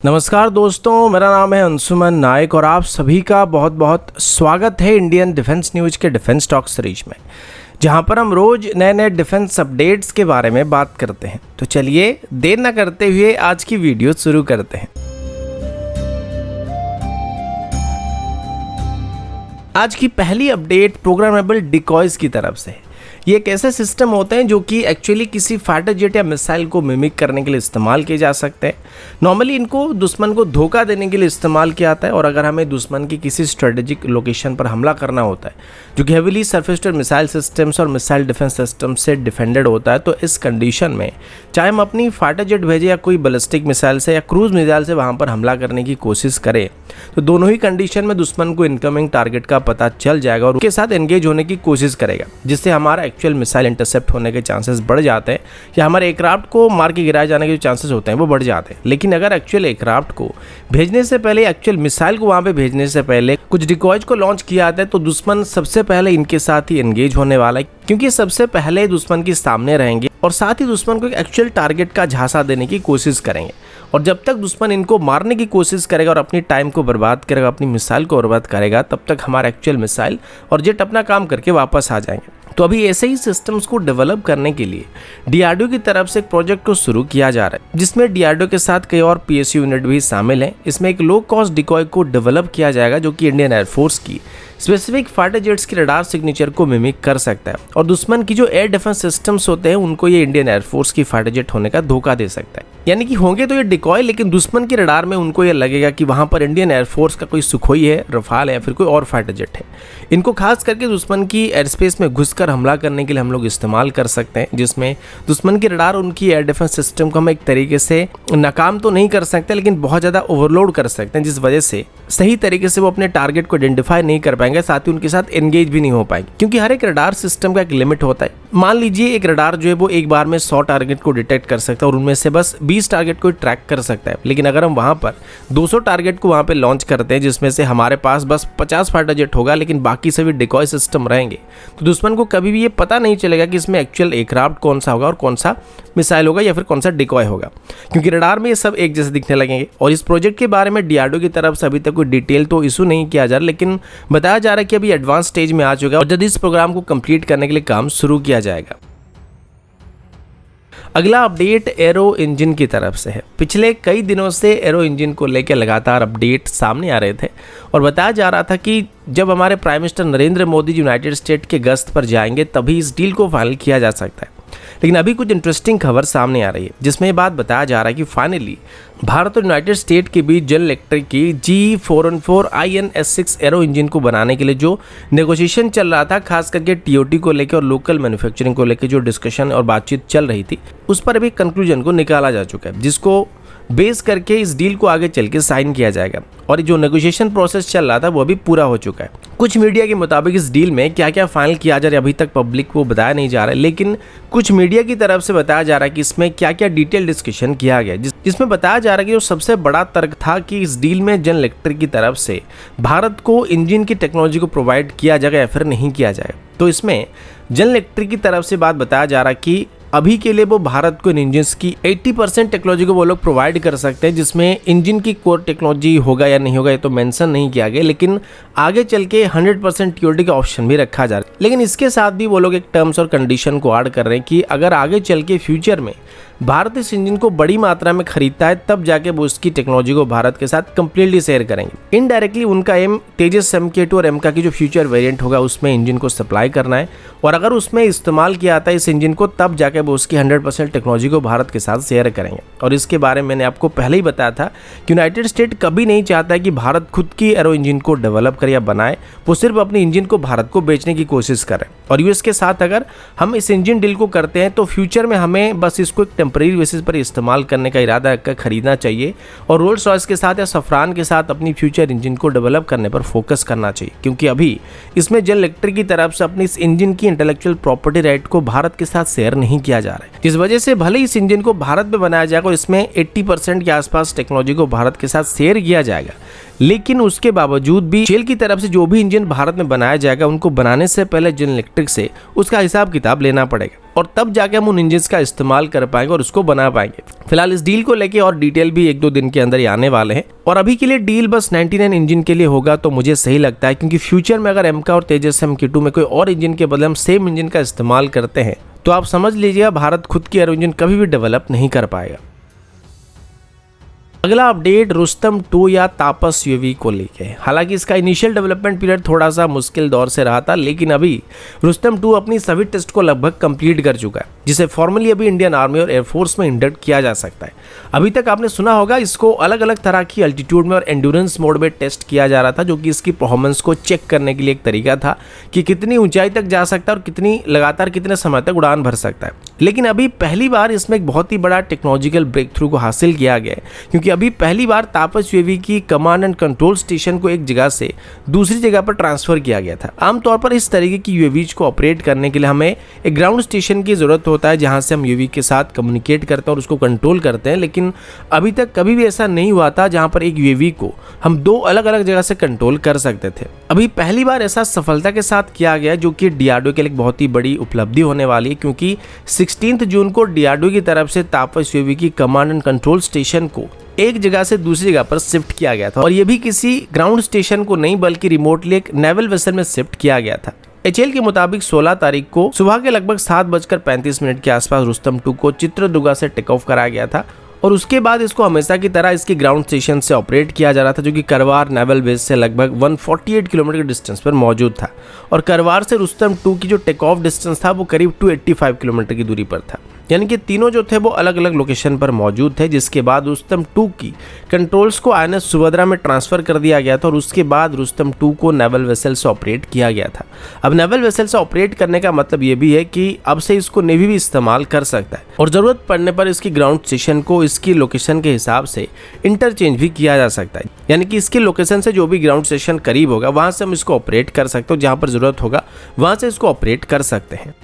नमस्कार दोस्तों, मेरा नाम है अंशुमन नायक और आप सभी का बहुत बहुत स्वागत है इंडियन डिफेंस न्यूज़ के डिफेंस टॉक सीरीज में, जहां पर हम रोज नए नए डिफेंस अपडेट्स के बारे में बात करते हैं। तो चलिए देर न करते हुए आज की वीडियो शुरू करते हैं। आज की पहली अपडेट प्रोग्रामेबल डिकॉयज की तरफ से है। ये एक ऐसे सिस्टम होते हैं जो कि एक्चुअली किसी फाइटर जेट या मिसाइल को मिमिक करने के लिए इस्तेमाल किए जा सकते हैं। नॉर्मली इनको दुश्मन को धोखा देने के लिए इस्तेमाल किया जाता है, और अगर हमें दुश्मन की किसी स्ट्रेटेजिक लोकेशन पर हमला करना होता है जो कि heavily surface to missile systems और मिसाइल डिफेंस सिस्टम से डिफेंडेड होता है, तो इस कंडीशन में चाहे हम अपनी फाइटर जेट भेजें या कोई बैलिस्टिक मिसाइल से या क्रूज मिसाइल से वहाँ पर हमला करने की कोशिश करें, तो दोनों ही कंडीशन में दुश्मन को इनकमिंग टारगेट का पता चल जाएगा और उसके साथ एंगेज होने की कोशिश करेगा, जिससे हमारा एक्चुअल मिसाइल इंटरसेप्ट होने के चांसेस बढ़ जाते हैं या हमारे एयरक्राफ्ट को मार के गिराए जाने के जो चांसेस होते हैं वो बढ़ जाते हैं। लेकिन अगर एक्चुअल एयरक्राफ्ट को भेजने से पहले, एक्चुअल मिसाइल को वहां पे भेजने से पहले कुछ डिकॉयज को लॉन्च किया जाता है, तो दुश्मन सबसे पहले इनके साथ ही एंगेज होने वाला है, क्योंकि सबसे पहले दुश्मन के सामने रहेंगे और साथ ही दुश्मन को एक एक्चुअल टारगेट का झांसा देने की कोशिश करेंगे। और जब तक दुश्मन इनको मारने की कोशिश करेगा और अपनी टाइम को बर्बाद करेगा, अपनी मिसाइल को बर्बाद करेगा, तब तक हमारा एक्चुअल मिसाइल और जेट अपना काम करके वापस आ जाएंगे। तो अभी ऐसे ही सिस्टम्स को डेवलप करने के लिए डीआरडीओ की तरफ से एक प्रोजेक्ट को शुरू किया जा रहा है, जिसमें डीआरडीओ के साथ कई और पीएसयू यूनिट भी शामिल हैं। इसमें एक लो कॉस्ट डिकॉय को डेवलप किया जाएगा जो कि इंडियन एयरफोर्स की स्पेसिफिक फाइटर जेट्स की रडार सिग्नेचर को मिमिक कर सकता है, और दुश्मन की जो एयर डिफेंस सिस्टम्स होते हैं उनको ये इंडियन एयरफोर्स की फाइटर जेट होने का धोखा दे सकता है। यानी कि होंगे तो ये डिकॉय, लेकिन दुश्मन की रडार में उनको ये लगेगा कि वहां पर इंडियन एयरफोर्स का कोई सुखोई है, रफाल है या फिर कोई और फाइटर जेट है। इनको खास करके दुश्मन की एयर स्पेस में घुसकर हमला करने के लिए हम लोग इस्तेमाल कर सकते हैं, जिसमें दुश्मन की रडार उनकी एयर डिफेंस सिस्टम को हम एक तरीके से नाकाम तो नहीं कर सकते, लेकिन बहुत ज़्यादा ओवरलोड कर सकते हैं, जिस वजह से सही तरीके से वो अपने टारगेट को आइडेंटिफाई नहीं कर पाएंगे, साथ ही उनके साथ एंगेज भी नहीं हो पाएंगे, क्योंकि हर एक रडार सिस्टम का एक लिमिट होता है। मान लीजिए एक रडार जो है वो एक बार में 100 टारगेट को डिटेक्ट कर सकता है और उनमें से बस 20 टारगेट को ट्रैक कर सकता है। लेकिन अगर हम वहां पर 200 टारगेट को वहां पे लॉन्च करते हैं, जिसमें से हमारे पास बस 50 फाइटर जेट होगा, लेकिन बाकी सभी डिकॉय सिस्टम रहेंगे, तो दुश्मन को कभी भी ये पता नहीं चलेगा कि इसमें एक्चुअल एयरक्राफ्ट कौन सा होगा और कौन सा मिसाइल होगा या फिर कौन सा डिकॉय होगा, क्योंकि रडार में ये सब एक जैसे दिखने लगेंगे। और इस प्रोजेक्ट के बारे में डीआरडीओ की तरफ से अभी तक कोई डिटेल तो इशू नहीं किया जा रहा, लेकिन बताया जा रहा है कि अभी एडवांस स्टेज में आ चुका है और जल्द इस प्रोग्राम को कंप्लीट करने के लिए काम शुरू किया जाएगा। अगला अपडेट एरो इंजन की तरफ से है। पिछले कई दिनों से एरो इंजन को लेकर लगातार अपडेट सामने आ रहे थे और बताया जा रहा था कि जब हमारे prime minister Narendra Modi United state के गश्त पर जाएंगे तभी इस डील को फाइनल किया जा सकता है। लेकिन अभी कुछ इंटरेस्टिंग खबर सामने आ रही है, जिसमें ये बात बताया जा रहा है कि फाइनली भारत और यूनाइटेड स्टेट के बीच जनरल इलेक्ट्रिक की G414 INS6 एरो इंजन को बनाने के लिए जो नेगोशिएशन चल रहा था, खास करके टीओटी को लेकर और लोकल मैन्युफैक्चरिंग को लेकर जो डिस्कशन और बातचीत चल रही थी, उस पर अभी कंक्लूजन को निकाला जा चुका है, जिसको बेस करके इस डील को आगे चल के साइन किया जाएगा। और जो नेगोशिएशन प्रोसेस चल रहा था वो अभी पूरा हो चुका है। कुछ मीडिया के मुताबिक इस डील में क्या क्या फाइनल किया जा रहा है अभी तक पब्लिक को बताया नहीं जा रहा है, लेकिन कुछ मीडिया की तरफ से बताया जा रहा है कि इसमें क्या क्या डिटेल डिस्कशन किया गया, जिसमें बताया जा रहा है कि जो सबसे बड़ा तर्क था कि इस डील में जनरल इलेक्ट्रिक की तरफ से भारत को इंजन की टेक्नोलॉजी को प्रोवाइड किया जाएगा या फिर नहीं किया जाएगा। तो इसमें जनरल इलेक्ट्रिक की तरफ से बात बताया जा रहा है कि अभी के लिए वो भारत को इन इंजन्स की 80% टेक्नोलॉजी को वो लोग प्रोवाइड कर सकते हैं, जिसमें इंजन की कोर टेक्नोलॉजी होगा या नहीं होगा ये तो मेंशन नहीं किया गया, लेकिन आगे चल के 100% टीओटी का ऑप्शन भी रखा जा रहा है। लेकिन इसके साथ भी वो लोग एक टर्म्स और कंडीशन को ऐड कर रहे हैं कि अगर आगे चल के फ्यूचर में भारत इस इंजन को बड़ी मात्रा में खरीदता है, तब जाके वो उसकी टेक्नोलॉजी को भारत के साथ कंप्लीटली शेयर करेंगे। इनडायरेक्टली उनका एम तेजस MK2 और MK की जो फ्यूचर वेरिएंट होगा उसमें इंजन को सप्लाई करना है, और अगर उसमें इस्तेमाल किया जाता है इस इंजन को, तब जाके वो उसकी 100% टेक्नोलॉजी को भारत के साथ शेयर करेंगे। और इसके बारे में मैंने आपको पहले ही बताया था कि यूनाइटेड स्टेट कभी नहीं चाहता है कि भारत खुद की एरो इंजन को डेवलप करे या बनाए, वो सिर्फ अपनी इंजन को भारत को बेचने की कोशिश करे। और यूएस के साथ अगर हम इस इंजन डील को करते हैं तो फ्यूचर में हमें बस इसको एक टेम्परेरी बेसिस पर इस्तेमाल करने का इरादा रखकर खरीदना चाहिए, और रोल्स रॉयस के साथ या सफरान के साथ अपनी फ्यूचर इंजन को डेवलप करने पर फोकस करना चाहिए, क्योंकि अभी इसमें जनरल इलेक्ट्रिक की तरफ से अपनी इस इंजन की इंटेलेक्चुअल प्रॉपर्टी राइट को भारत के साथ शेयर नहीं किया जा रहा है, जिस वजह से भले इस इंजन को भारत में बनाया जाएगा और इसमें 80% के आसपास टेक्नोलॉजी को भारत के साथ शेयर किया जाएगा, लेकिन उसके बावजूद भी शेल की तरफ से जो भी इंजन भारत में बनाया जाएगा उनको बनाने से पहले जनरल इलेक्ट्रिक से उसका हिसाब किताब लेना पड़ेगा। और तब जाके हम उन इंजन्स का इस्तेमाल कर पाएंगे और उसको बना पाएंगे। फिलहाल इस डील को लेके और डिटेल भी 1-2 दिन के अंदर ही आने वाले हैं, और अभी के लिए डील बस 99 इंजन के लिए होगा तो मुझे सही लगता है, क्योंकि फ्यूचर में अगर एमका और तेजस MK2 में कोई और इंजन के बदले हम सेम इंजन का इस्तेमाल करते हैं तो आप समझ लीजिएगा भारत खुद की एरो इंजन कभी भी डेवलप नहीं कर पाएगा। अगला अपडेट रुस्तम 2 या तापस यूएवी को लेके। हालांकि इसका इनिशियल डेवलपमेंट पीरियड थोड़ा सा मुश्किल दौर से रहा था, लेकिन अभी रुस्तम 2 अपनी सभी टेस्ट को लगभग कंप्लीट कर चुका है, जिसे फॉर्मली अभी इंडियन आर्मी और एयरफोर्स में इंडक्ट किया जा सकता है। अभी तक आपने सुना होगा इसको अलग अलग तरह की अल्टीट्यूड में और एंड्योरेंस मोड में टेस्ट किया जा रहा था, जो कि इसकी परफॉर्मेंस को चेक करने के लिए एक तरीका था कि कितनी ऊंचाई तक जा सकता है और कितनी लगातार कितने समय तक उड़ान भर सकता है। लेकिन अभी पहली बार इसमें एक बहुत ही बड़ा टेक्नोलॉजिकल ब्रेक थ्रू को हासिल किया गया है, क्योंकि अभी पहली बार तापस यूएवी की कमांड एंड कंट्रोल स्टेशन को एक जगह से दूसरी जगह पर ट्रांसफर किया गया था। आमतौर पर इस तरीके की यूएवीज को ऑपरेट करने के लिए हमें एक ग्राउंड स्टेशन की जरूरत होता है, जहां से हम यूएवी के साथ कम्युनिकेट करते हैं और उसको कंट्रोल करते हैं। लेकिन अभी तक कभी भी ऐसा नहीं हुआ था जहां पर एक यूएवी को हम 2 अलग अलग जगह से कंट्रोल कर सकते थे। अभी पहली बार ऐसा सफलता के साथ किया गया, जो कि डीआरडीओ के लिए एक बहुत ही बड़ी उपलब्धि होने वाली है, क्योंकि 16 जून को डीआरडीओ की तरफ से तापस यूएवी की कमांड एंड कंट्रोल स्टेशन को एक जगह से दूसरी जगह पर शिफ्ट किया गया था, और ये भी किसी ग्राउंड स्टेशन को नहीं बल्कि रिमोटली एक नेवल वेसल में शिफ्ट किया गया था। एचएएल के मुताबिक 16 तारीख को सुबह के लगभग 7:35 के आसपास रुस्तम 2 को चित्रदुर्गा से टेक ऑफ कराया गया था, और उसके बाद इसको हमेशा की तरह इसकी ग्राउंड स्टेशन से ऑपरेट किया जा रहा था, जो कि करवार नेवल बेस से लगभग 148 किलोमीटर के डिस्टेंस पर मौजूद था। और करवार से रुस्तम 2 की जो टेक ऑफ डिस्टेंस था वो करीब 285 किलोमीटर की दूरी पर था। यानी कि तीनों जो थे वो अलग अलग लोकेशन पर मौजूद थे, जिसके बाद रुस्तम 2 की कंट्रोल्स को INS सुभद्रा में ट्रांसफर कर दिया गया था, और उसके बाद रुस्तम 2 को नेवल वेसल से ऑपरेट किया गया था। अब नेवल वेसल से ऑपरेट करने का मतलब ये भी है कि अब से इसको नेवी भी इस्तेमाल कर सकता है, और ज़रूरत पड़ने पर इसकी ग्राउंड स्टेशन को इसकी लोकेशन के हिसाब से इंटरचेंज भी किया जा सकता है। यानी कि इसकी लोकेशन से जो भी ग्राउंड स्टेशन करीब होगा वहाँ से हम इसको ऑपरेट कर सकते हो, जहाँ पर ज़रूरत होगा वहाँ से इसको ऑपरेट कर सकते हैं।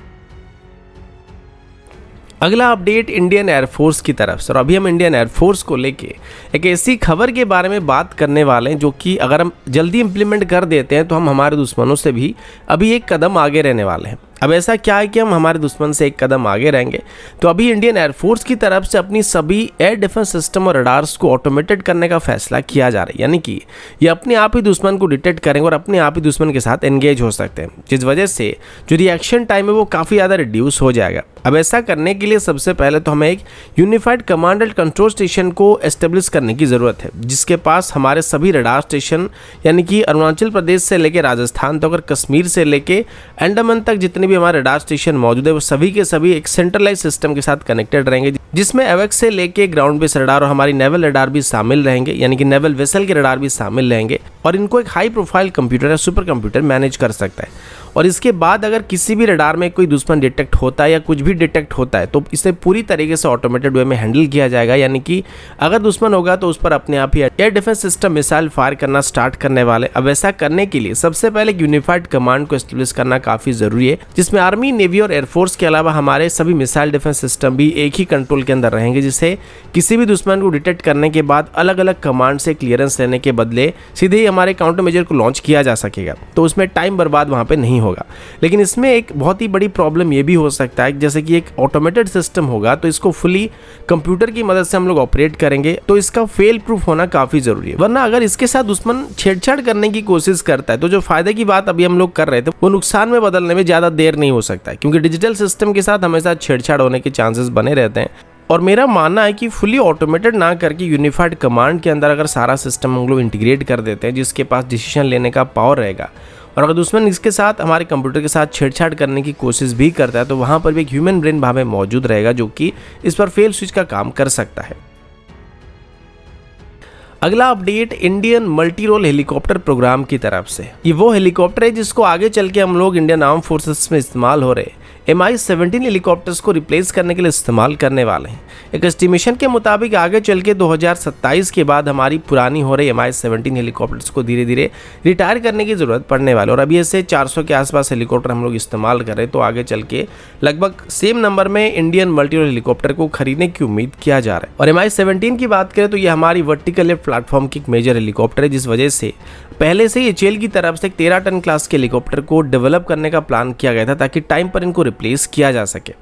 अगला अपडेट इंडियन एयरफोर्स की तरफ से, और अभी हम इंडियन एयरफोर्स को लेके एक ऐसी खबर के बारे में बात करने वाले हैं जो कि अगर हम जल्दी इंप्लीमेंट कर देते हैं तो हम हमारे दुश्मनों से भी अभी एक कदम आगे रहने वाले हैं। अब ऐसा क्या है कि हम हमारे दुश्मन से एक कदम आगे रहेंगे, तो अभी इंडियन एयरफोर्स की तरफ से अपनी सभी एयर डिफेंस सिस्टम और रडार्स को ऑटोमेटेड करने का फैसला किया जा रहा है। यानी कि ये अपने आप ही दुश्मन को डिटेक्ट करेंगे और अपने आप ही दुश्मन के साथ एंगेज हो सकते हैं, जिस वजह से जो रिएक्शन टाइम है वो काफ़ी ज़्यादा रिड्यूस हो जाएगा। अब ऐसा करने के लिए सबसे पहले तो हमें एक unified command and control station को एस्टेब्लिश करने की ज़रूरत है, जिसके पास हमारे सभी रडार स्टेशन यानी कि अरुणाचल प्रदेश से लेकर राजस्थान तक और कश्मीर से लेके अंडमान तक जितने भी हमारे रडार स्टेशन मौजूद है वो सभी के सभी एक सेंट्रलाइज सिस्टम के साथ कनेक्टेड रहेंगे, जिसमें एवेक्स से लेके ग्राउंड बेस रडार और हमारी नेवल रडार भी शामिल रहेंगे, यानी कि नेवल वेसल के रडार भी शामिल रहेंगे, और इनको एक हाई प्रोफाइल कंप्यूटर या सुपर कंप्यूटर मैनेज कर सकता है। और इसके बाद अगर किसी भी रडार में कोई दुश्मन डिटेक्ट होता है या कुछ भी डिटेक्ट होता है तो इसे पूरी तरीके से ऑटोमेटेड वे में हैंडल किया जाएगा। यानी कि अगर दुश्मन होगा तो उस पर अपने आप ही air defence system missile fire करना स्टार्ट करने वाले। अब ऐसा करने के लिए सबसे पहले एक यूनिफाइड कमांड को एस्टेब्लिश करना काफी जरूरी है, जिसमें आर्मी, नेवी और एयरफोर्स के अलावा हमारे सभी मिसाइल डिफेंस सिस्टम भी एक ही कंट्रोल के अंदर रहेंगे, जिससे किसी भी दुश्मन को डिटेक्ट करने के बाद अलग अलग कमांड से क्लियरेंस लेने के बदले सीधे ही हमारे काउंटर मेजर को लॉन्च किया जा सकेगा, तो उसमें टाइम बर्बाद वहां पे नहीं होगा। लेकिन इसमें एक बहुत ही बड़ी प्रॉब्लम ये भी हो सकता है, जैसे कि एक ऑटोमेटेड सिस्टम होगा तो इसको फुली कंप्यूटर की मदद से हम लोग ऑपरेट करेंगे, तो इसका फेल प्रूफ होना काफी जरूरी है। वरना अगर इसके साथ दुश्मन छेड़छाड़ करने की कोशिश करता है तो जो फायदे की बात अभी हम लोग कर रहे थे वो नुकसान में बदलने में ज्यादा देर नहीं हो सकता है, क्योंकि डिजिटल सिस्टम के साथ हमेशा छेड़छाड़ होने के चांसेस बने रहते हैं। और मेरा मानना है कि फुली ऑटोमेटेड ना करके यूनिफाइड कमांड के अंदर अगर सारा सिस्टम हम लोग इंटीग्रेट कर देते हैं, जिसके पास डिसीजन लेने का पावर रहेगा, और अगर दुश्मन इसके साथ हमारे कंप्यूटर के साथ छेड़छाड़ करने की कोशिश भी करता है तो वहाँ पर भी एक ह्यूमन ब्रेन भाव में मौजूद रहेगा जो कि इस पर फेल स्विच का काम कर सकता है। अगला update Indian multi role helicopter programme की तरफ से। ये वो हेलीकॉप्टर है जिसको आगे चल के हम लोग इंडियन आर्म फोर्सेस में इस्तेमाल हो रहे MI-17 हेलीकॉप्टर्स को रिप्लेस करने के लिए इस्तेमाल करने वाले हैं। एक एस्टिमेशन के मुताबिक आगे चल के 2027 के बाद हमारी पुरानी हो रही MI-17 हेलीकॉप्टर्स को धीरे धीरे रिटायर करने की ज़रूरत पड़ने वाली, और अभी ऐसे 400 के आसपास हेलीकॉप्टर हम लोग इस्तेमाल करें तो आगे चल के लगभग सेम नंबर में इंडियन मल्टी रोल हेलीकॉप्टर को खरीदने की उम्मीद किया जा रहा है। और MI-17 की बात करें तो ये हमारी वर्टिकल लिफ्ट प्लेटफॉर्म की एक मेजर हेलीकॉप्टर है, जिस वजह से पहले से ही एचएएल की तरफ से एक 13 टन क्लास के हेलीकॉप्टर को डेवलप करने का प्लान किया गया था ताकि टाइम पर इनको रिप्लेस किया जा सके।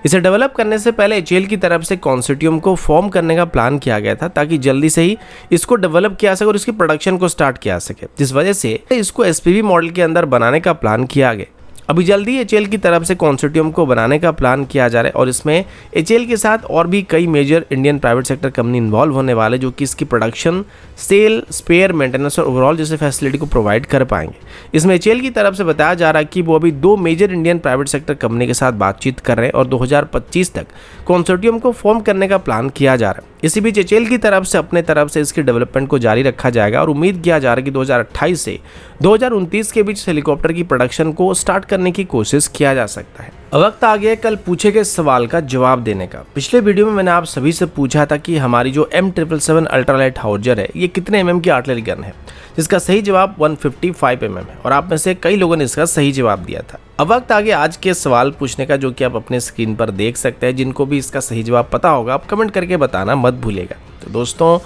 इसे डेवलप करने से पहले HAL की तरफ से कंसोर्टियम को फॉर्म करने का प्लान किया गया था ताकि जल्दी से ही इसको डेवलप किया सके और इसकी प्रोडक्शन को स्टार्ट किया सके, जिस वजह से इसको SPV मॉडल के अंदर बनाने का प्लान किया गया। अभी जल्दी HAL की तरफ से कंसोर्टियम को बनाने का प्लान किया जा रहा है और इसमें HAL के साथ और भी कई major Indian private sector company involve होने वाले, जो कि इसकी प्रोडक्शन, सेल, स्पेयर, मेंटेनेंस और ओवरऑल जैसे फैसिलिटी को प्रोवाइड कर पाएंगे। इसमें HAL की तरफ से बताया जा रहा है कि वो अभी 2 major Indian private sector company के साथ बातचीत कर रहे हैं और 2025 तक कंसोर्टियम को फॉर्म करने का प्लान किया जा रहा है। इसी बीच HAL की तरफ से अपने तरफ से इसकी डेवलपमेंट को जारी रखा जाएगा और उम्मीद किया जा रहा है कि 2028 से 2029 के बीच हेलीकॉप्टर की प्रोडक्शन को स्टार्ट करने की कोशिश किया जा सकता है। अब वक्त आ गया कल पूछे गए सवाल का जवाब देने का। पिछले वीडियो में मैंने आप सभी से पूछा था कि हमारी जो M777 अल्ट्रालाइट हाउजर है ये कितने mm की आर्टिलरी गन है, जिसका सही जवाब 155 mm है और आप में से कई लोगों ने इसका सही जवाब दिया था। अब वक्त आ गया आज के सवाल पूछने का, जो कि आप अपने स्क्रीन पर देख सकते हैं। जिनको भी इसका सही जवाब पता होगा आप कमेंट करके बताना मत भूलिएगा। तो दोस्तों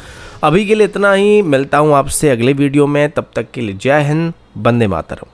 अभी के लिए इतना ही, मिलता हूँ आपसे अगले वीडियो में, तब तक के लिए जय हिंद, वंदे मातरम।